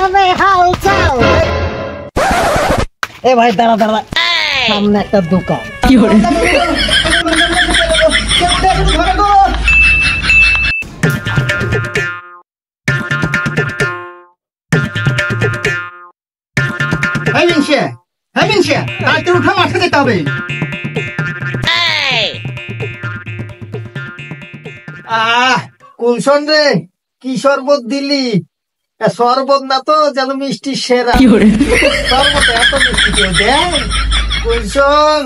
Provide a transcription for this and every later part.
দোকানে হালচাল। এ ভাই দাঁড়া দাঁড়া, সামনে একটা দোকান। কি করে উঠা মাঠে যেতে হবে। কুলসন রে, কি শরবত দিলি? শরবত না তো যেন মিষ্টি সেরা। শরবত এত মিষ্টি কেউ দেয়? কুলসন,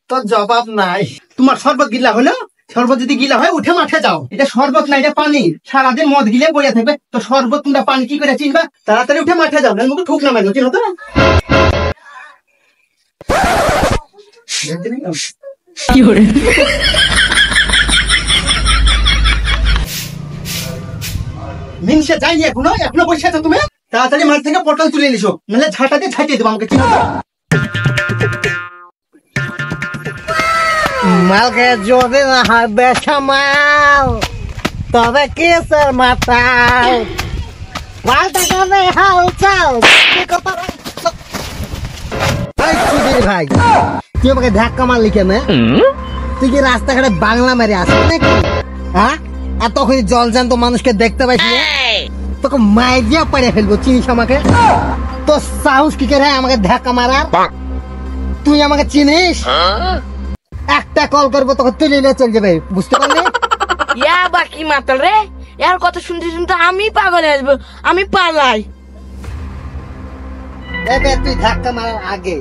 তোর জবাব নাই। তোমার শরবত গিলা হলো? শরবত যদি গিলা হয় উঠে মাঠে যাও। এটা শরবত না, এটা পানি। সারাদিন মদ গিলে বইয়া থাকবে তো শরবত তোমরা পানি কি করে চিনবা? তাড়াতাড়ি উঠে মাঠে যাও, মুখে ঠুক নামাই চিনো তো। মিনসে যাইনি এখনো বসে আছো তুমি? তাড়াতাড়ি মাঠ থেকে পটল তুলে নিছো, নাহলে ঝাঁটা দিয়ে ছাইতে দেবো আমাকে, চিনো তো? মালকে যদি না হয় বেসামাল, তবে কেসের মাতাল। মাল দোকানে হালচাল। ভাই তুই আমাকে ধাক্কা মারলি কেন? তুই কি রাস্তাঘাটে বাংলা মেরে আসিস নাকি? হ্যাঁ, আর তখন জল জ্যান্ত মানুষকে দেখতে পাইছি তোকে মাই দিয়া পাড়ে ফেলবো, চিনিস আমাকে? তোর সাহস কি করে আমাকে ধাক্কা মারার? তুই আমাকে চিনিস? একটা কল করবো তোকে তুলে নিয়ে চলে যাবে, বুঝতে পারলি? ইয়া বাকি মাতাল রে, এর কথা শুনতে শুনতে আমি পাগল হয়ে আসবো, আমি পালাই। এবার তুই ধাক্কা মারার আগে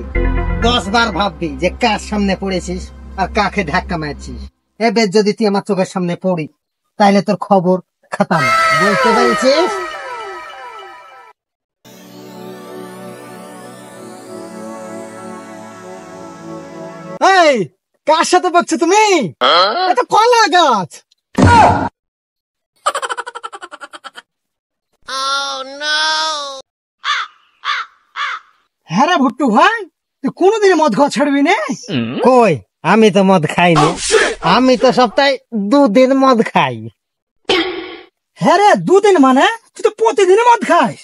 10 বার ভাববি যে কার সামনে পড়েছিস আর কাকে ধাক্কা মারছিস। এবার যদি তুই আমার চোখের সামনে পড়ি তাহলে তোর খবর খতম, বুঝতে পেরেছিস? এই কার সাথে বকছো তুমি? এটা কলা গাছ। হ্যাঁ রে ভুট্টু ভাই, তুই কোনোদিন মদ খাওয়া ছাড়বি না? কই, আমি তো মদ খাইনি। আমি তো সপ্তাহে 2 দিন মদ খাই। হ্যাঁ রে, 2 দিন মানে তুই তো প্রতিদিন মদ খাস।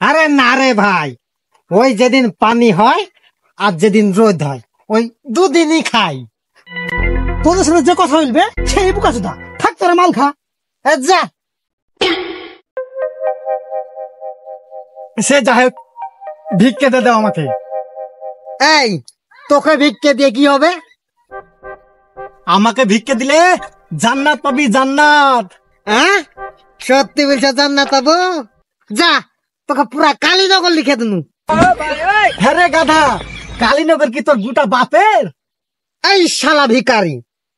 আরে না রে ভাই, ওই যেদিন পানি হয় আর যেদিন রোদ হয় ওই 2 দিনই খাই। তোদের সাথে যে কথা বলবে সেই বুকা চোদা, থাক তোরা মাল খা। যা, সে যাই হোক, ভিক্ষে দে দাও আমাকে। এই তোকে ভিক্ষে দিয়ে কি হবে? আমাকে ভিক্ষে দিলে জান্নাত পাবি, জান্নাত। হ্যাঁ, সত্যি বলছো জান্নাত পাবো? যা, তোকে পুরা কালীনগর লিখে দিনু। হ্যাঁ রে গাধা, কালীনগর কি তোর গোটা বাপের? এই শালা ভিখারি,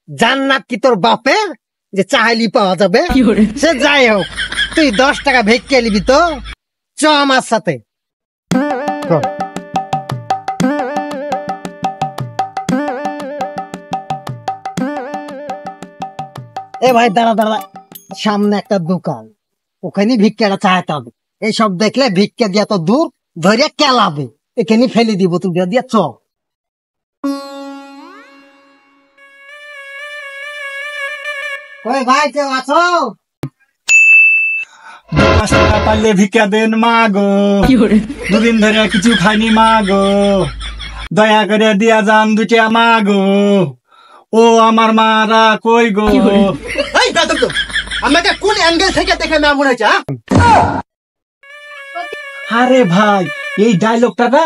জান্নাত কি তোর বাপের যে চাইলি পাওয়া যাবে? সে যাই হোক, তুই 10 টাকা ভিক্ষে নিবি তো? চ আমার সাথে। এ ভাই দাঁড়া দাঁড়া, সামনে একটা দোকান, ওখানে ভিক্ষাটা চাইতে হবে। এইসব দেখলে ভিক্ষা দিয়া তো দূর ধরে কেলাবে, এখানে ফেলে দিব তুই দিয়া। চ ওই ভাই, কেউ আছো? 5 টাকা পারলে ভিক্ষা দেন মা গো, 2 দিন ধরে কিছু খাইনি মা গো, দয়া করে দিয়া যান 2 টাকা মা গো। ও আমার মারা কই গো? এই গাদব তো, আমাকে কোন অ্যাঙ্গেল থেকে দেখে না মনে হচ্ছে? আরে ভাই, এই ডায়লগটা না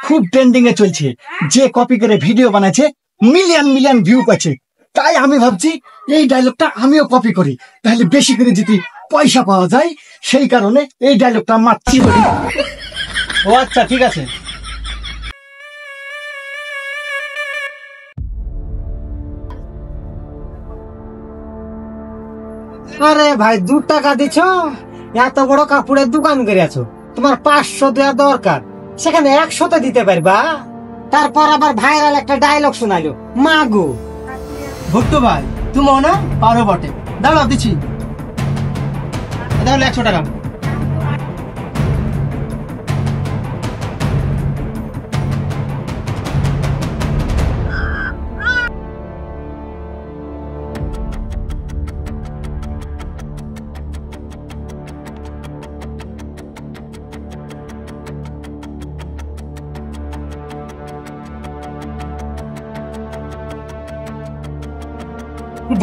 খুব ট্রেন্ডিং এ চলছে। যে কপি করে ভিডিও বানাচ্ছে মিলিয়ন মিলিয়ন ভিউ পাচ্ছে। তাই আমি ভাবছি এই ডায়লগটা আমিও কপি করি, তাহলে বেশি করে যদি পয়সা পাওয়া যায়, সেই কারণে এই ডায়লগটা মারছি। ও আচ্ছা, ঠিক আছে। আরে ভাই, 2 টাকা দিছ, এত বড় কাপড়ের দোকান করেছো, তোমার 500 দেওয়া দরকার, সেখানে 100 দিতে পারবা? তারপর আবার ভাইরাল একটা ডায়লগ শোনালো, মাগো। ভুট্টু ভাই, তুমিও না পারো বটে। দাঁড়াও দিচ্ছি, তাহলে 100 টাকা।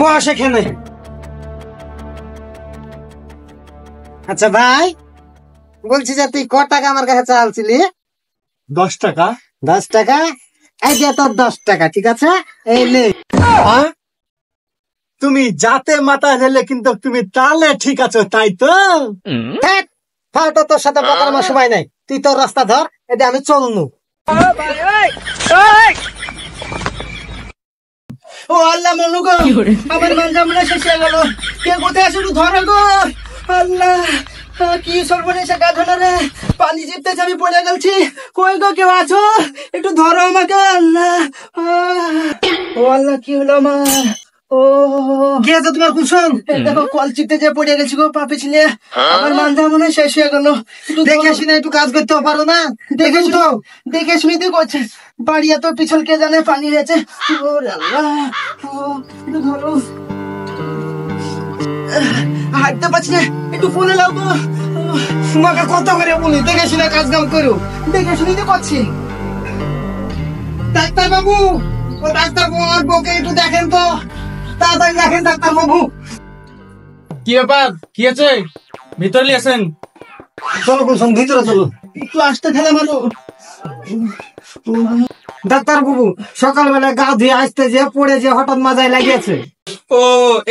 বস এখানে। আচ্ছা ভাই, বলছি যে তুই ক টাকা আমার কাছে চালছিলি? 10 টাকা। 10 টাকা? এই যে তোর 10 টাকা, ঠিক আছে? এই নে। হ্যাঁ? তুমি যাতে মাথা ঢেলে কিন্তু তুমি তালে ঠিক আছো, তাই তো? ধ্যাৎ, ফালতু তোর সাথে কথা আমার সময় নাই। তুই তোর রাস্তা ধর, এটা আমি চলনু। ও আল্লাহ, মনু গো, আমার মানজামনা শেষ হয়ে গেল। কে কোথায় আছে একটু ধরো গো। আল্লাহ, কি সর্বনেশে কাজ হলো রে। পানি চিপতেছে, আমি পড়ে গেছি। কই গো, কেউ আছো? একটু ধরো আমাকে। আল্লাহ, ও আল্লাহ, কি হলো আমার? ও কি আছে তোমার কুসুম? দেখো, কল চিপতে যে পড়ে গেছি গো, পা পিছলে। আমার মানজামনা শেষ হয়ে গেল। দেখে শুনে একটু কাজ করতে পারো না? দেখে শুনো, দেখে শুনে তুই করছিস। বাড়ি এত পিছল, কে জানে পানি রয়েছে। ওরে আল্লাহ, ও, একটু ধরো। হাঁটতে পারছি না, একটু ফোনে লাও তো। তোমাকে কত করে বলি দেখে শুনে কাজ কাম করো। দেখে শুনে তো করছি। ডাক্তার বাবু, ও ডাক্তার বাবু, আমার বউকে একটু দেখেন তো, তাড়াতাড়ি দেখেন ডাক্তার বাবু। কি ব্যাপার, কি আছে? ভিতরে নিয়ে আসেন। চলো কুসুম, ভিতরে চলো। একটু আসতে খেলে ভালো। ডাক্তার বাবু, সকালবেলা গা ধুয়ে আসতে যে পড়ে যে হঠাৎ মাজায় লাগিয়েছে। ও,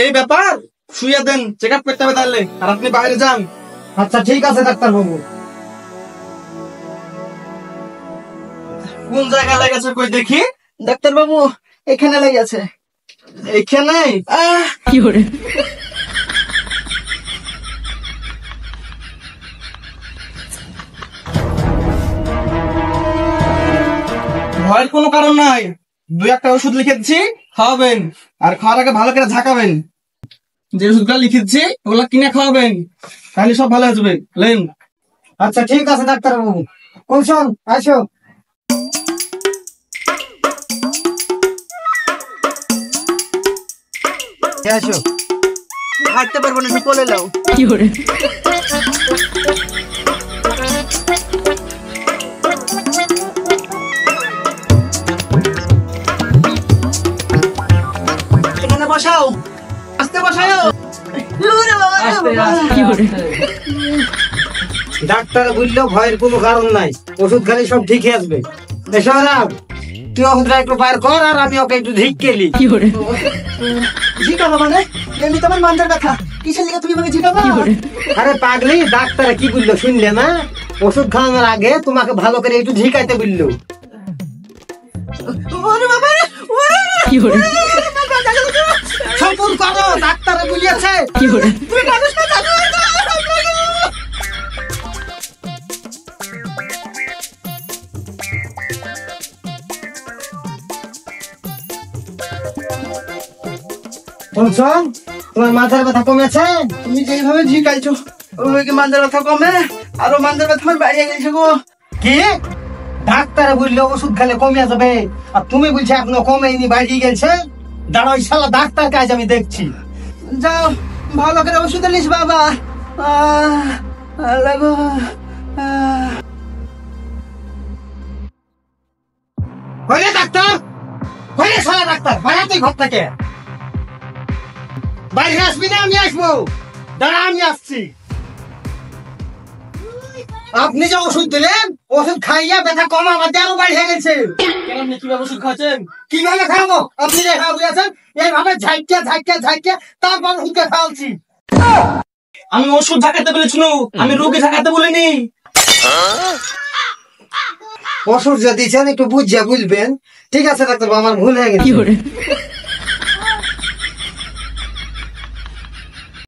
এই ব্যাপার, শুয়ে দেন, চেক আপ করতে হবে তাহলে। আর আপনি বাইরে যান। আচ্ছা ঠিক আছে ডাক্তার বাবু। কোন জায়গায় লেগেছে কই দেখি? ডাক্তার বাবু, এখানে লেগেছে। এইখানে? ভয়ের কোনো কারণ নাই। 2-1টা ওষুধ লিখে দিচ্ছি, খাওয়াবেন। আর খাওয়ার আগে ভালো করে ঝাঁকাবেন। যে ওষুধগুলো লিখে দিচ্ছি ওগুলো কিনে খাওয়াবেন, তাহলে সব ভালো হয়ে যাবে। লেন। আচ্ছা ঠিক আছে ডাক্তার বাবু। কুসুম, আসো। আসো। হাঁটতে পারবো না, একটু কোলে লাও। এখানে বসাও, আস্তে বসাও। ডাক্তার বললো ভয়ের কোনো কারণ নাই, ওষুধ খালি সব ঠিকই আসবে। এসব তুই ওষুধটা একটু বাইর কর, আর আমি ওকে একটু ধিক কেলি। ঝিকাবো মানে? এমনি তোমার মানজার ব্যথা, কিসের লিগে তুমি আমাকে ঝিকাবো? আরে পাগলি, ডাক্তার কি বললো শুনলে না? ওষুধ খাওয়ানোর আগে তোমাকে ভালো করে একটু ঝিকাইতে বললো। ওরে বাবা রে, ওরে! সবুর করো, ডাক্তারে বলিয়েছে। তুই মানুষ না, জানো না? কুসুম, তোমার মাথার ব্যথা কমেছে? তুমি যেভাবে ঝিকাইছো ওই কি মানজার ব্যথা কমে? আরো মানজার ব্যথা আমার বাইরে গেছে গো। কি? ডাক্তারে বললো ওষুধ খেলে কমে যাবে, আর তুমি বলছো এখনো কমেনি, বাইরে গেছে। দাঁড়াও, শালা ডাক্তার কাজ আমি দেখছি। যাও, ভালো করে ওষুধ নিস বাবা। আল্লাহ গো। হইলে ডাক্তার, হইলে শালা ডাক্তার, বাইরে তুই ঘর থেকে। বাইরে আসবি না? আমি আসবো। দাঁড়া, আমি আসছি। আপনি যে ওষুধ দিলেন, ওষুধ খাইয়া ব্যথা কমা আমাদের আরো বাড়িয়ে গেছে। কেন, আপনি কিভাবে ওষুধ খাচ্ছেন? কিভাবে খাবো? আপনি যে খাওয়া বুঝেছেন, এইভাবে ঝাইকিয়া ঝাইকিয়া ঝাইকিয়া তারপর ওষুধকে খাওয়াচ্ছি। আমি ওষুধ ঝাঁকাতে বলেছিল, আমি রোগী ঝাঁকাতে বলিনি। ওষুধ যে দিয়েছেন একটু বুঝিয়া বুঝবেন। ঠিক আছে ডাক্তার, আমার ভুল হয়ে গেছে।